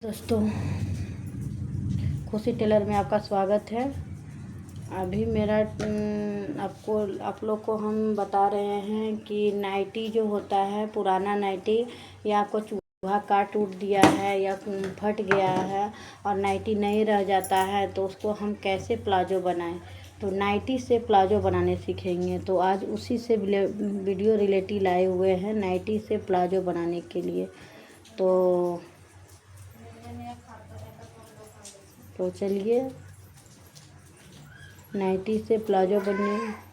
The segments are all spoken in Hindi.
दोस्तों, खुशी टेलर में आपका स्वागत है। अभी मेरा आप लोग को हम बता रहे हैं कि नाइटी जो होता है, पुराना नाइटी या आपको चूहा काट उठ दिया है या फट गया है और नाइटी नहीं रह जाता है, तो उसको हम कैसे प्लाजो बनाएं। तो नाइटी से प्लाजो बनाने सीखेंगे। तो आज उसी से वीडियो रिलेटेड लाए हुए हैं, नाइटी से प्लाजो बनाने के लिए। तो चलिए नाइटी से प्लाजो बनने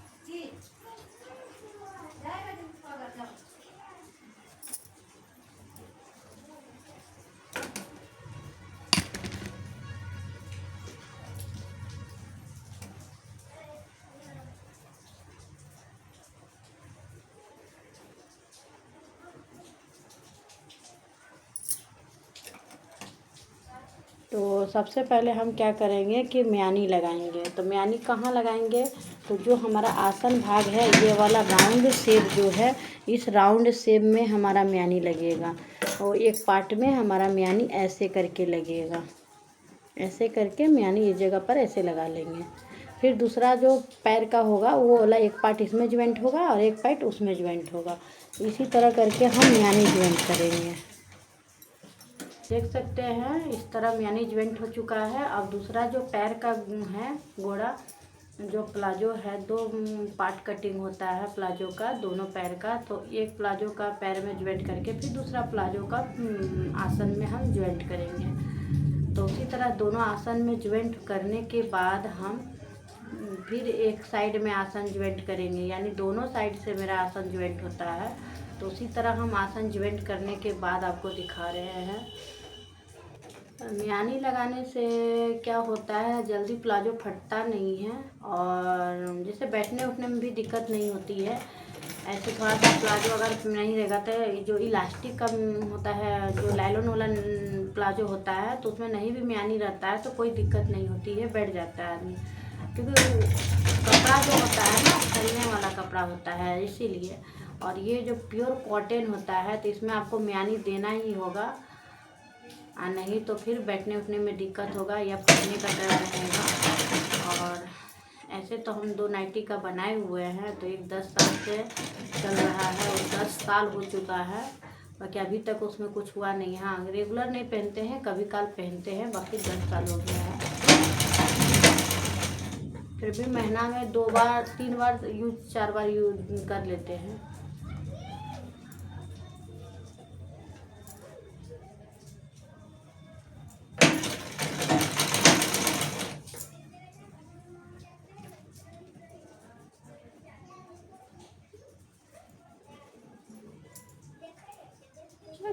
तो सबसे पहले हम क्या करेंगे कि म्यानी लगाएंगे। तो म्यानी कहाँ लगाएंगे? तो जो हमारा आसन भाग है, ये वाला राउंड शेप जो है, इस राउंड शेप में हमारा म्यानी लगेगा। और एक पार्ट में हमारा म्यानी ऐसे करके लगेगा, ऐसे करके म्यानी इस जगह पर ऐसे लगा लेंगे। फिर दूसरा जो पैर का होगा, वो वाला एक पार्ट इसमें ज्वाइंट होगा और एक पार्ट उसमें ज्वाइंट होगा। इसी तरह करके हम म्यानी ज्वाइंट करेंगे। देख सकते हैं इस तरह म्यानी ज्वाइंट हो चुका है। अब दूसरा जो पैर का है गोड़ा, जो प्लाजो है, दो पार्ट कटिंग होता है प्लाजो का, दोनों पैर का। तो एक प्लाजो का पैर में ज्वाइंट करके फिर दूसरा प्लाजो का आसन में हम ज्वाइंट करेंगे। तो उसी तरह दोनों आसन में ज्वाइंट करने के बाद हम फिर एक साइड में आसन ज्वाइंट करेंगे, यानी दोनों साइड से मेरा आसन ज्वाइंट होता है। तो उसी तरह हम आसन ज्वाइंट करने के बाद आपको दिखा रहे हैं। म्यानी लगाने से क्या होता है, जल्दी प्लाजो फटता नहीं है और जैसे बैठने उठने में भी दिक्कत नहीं होती है। ऐसे थोड़ा सा प्लाजो अगर नहीं रहेगा तो जो इलास्टिक का होता है, जो लाइलॉन वाला प्लाजो होता है, तो उसमें नहीं भी म्यानी रहता है तो कोई दिक्कत नहीं होती है, बैठ जाता है आदमी। क्योंकि कपड़ा जो होता है ना, चलने वाला कपड़ा होता है, इसीलिए। और ये जो प्योर कॉटन होता है, तो इसमें आपको म्यानी देना ही होगा, और नहीं तो फिर बैठने उठने में दिक्कत होगा या फटने का डर रहेगा। और ऐसे तो हम दो नाइटी का बनाए हुए हैं, तो एक 10 साल से चल रहा है और 10 साल हो चुका है, बाकी अभी तक उसमें कुछ हुआ नहीं। हाँ, रेगुलर नहीं पहनते हैं, कभी काल पहनते हैं, बाकी 10 साल हो गया है। फिर भी महीना में 2 बार 3 बार यूज, 4 बार यूज कर लेते हैं।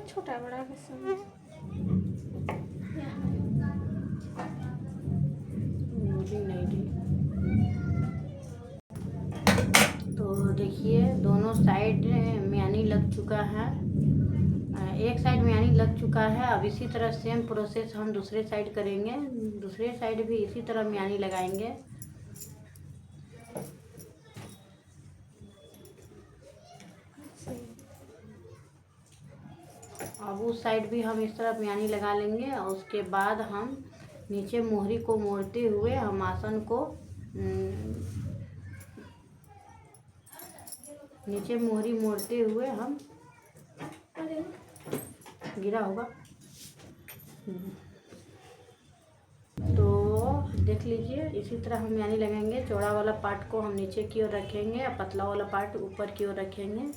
छोटा बड़ा नहीं तो देखिए दोनों साइड म्यानी लग चुका है, एक साइड म्यानी लग चुका है। अब इसी तरह सेम प्रोसेस हम दूसरे साइड करेंगे, दूसरे साइड भी इसी तरह म्यानी लगाएंगे। अब उस साइड भी हम इस तरह म्यानी लगा लेंगे और उसके बाद हम नीचे मोहरी को मोड़ते हुए हम आसन को नीचे मोहरी मोड़ते हुए हम गिरा होगा। तो देख लीजिए, इसी तरह हम म्यानी लगाएंगे। चौड़ा वाला पार्ट को हम नीचे की ओर रखेंगे और पतला वाला पार्ट ऊपर की ओर रखेंगे।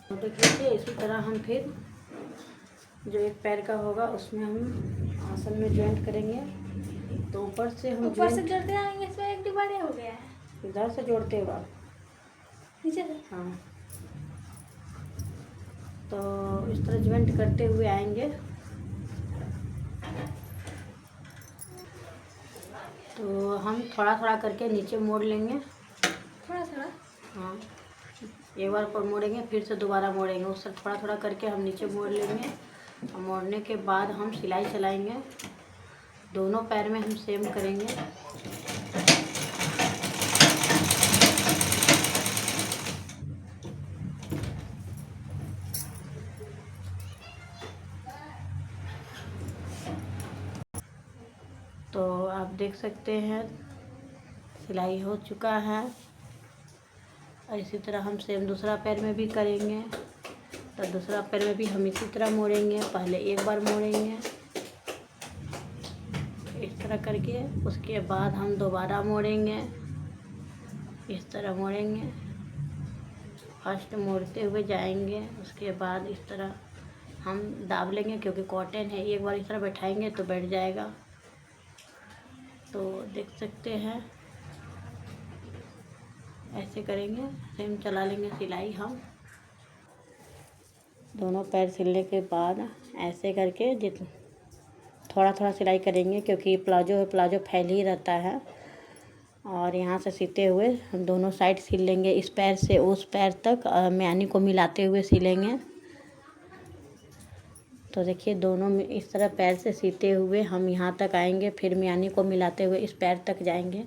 तो देख लीजिए, इसी तरह हम फिर जो एक पैर का होगा उसमें हम आसन में ज्वाइंट करेंगे। तो ऊपर से हम ऊपर से जोड़ते जाएंगे, इसमें एक डिवाइड हो गया है। इधर से जोड़ते हुआ नीचे से। हाँ, तो इस तरह ज्वाइंट करते हुए आएंगे। तो हम थोड़ा थोड़ा करके नीचे मोड़ लेंगे। थोड़ा थोड़ा। हाँ, एक बार पर मोड़ेंगे, फिर से दोबारा मोड़ेंगे, उससे थोड़ा थोड़ा करके हम नीचे मोड़ लेंगे। और मोड़ने के बाद हम सिलाई चलाएंगे। दोनों पैर में हम सेम करेंगे। तो आप देख सकते हैं सिलाई हो चुका है। और इसी तरह हम सेम दूसरा पैर में भी करेंगे। तो दूसरा पैर में भी हम इसी तरह मोड़ेंगे। पहले एक बार मोड़ेंगे इस तरह करके, उसके बाद हम दोबारा मोड़ेंगे, इस तरह मोड़ेंगे। फर्स्ट मोड़ते हुए जाएंगे, उसके बाद इस तरह हम दाब लेंगे, क्योंकि कॉटन है, एक बार इस तरह बैठाएंगे तो बैठ जाएगा। तो देख सकते हैं ऐसे करेंगे, सेम चला लेंगे सिलाई हम। दोनों पैर सिलने के बाद ऐसे करके थोड़ा थोड़ा सिलाई करेंगे, क्योंकि प्लाजो है, प्लाजो फैल ही रहता है। और यहाँ से सीते हुए हम दोनों साइड सिल लेंगे, इस पैर से उस पैर तक म्यानी को मिलाते हुए सिलेंगे। तो देखिए दोनों में इस तरह पैर से सीते हुए हम यहाँ तक आएंगे, फिर म्यानी को मिलाते हुए इस पैर तक जाएंगे।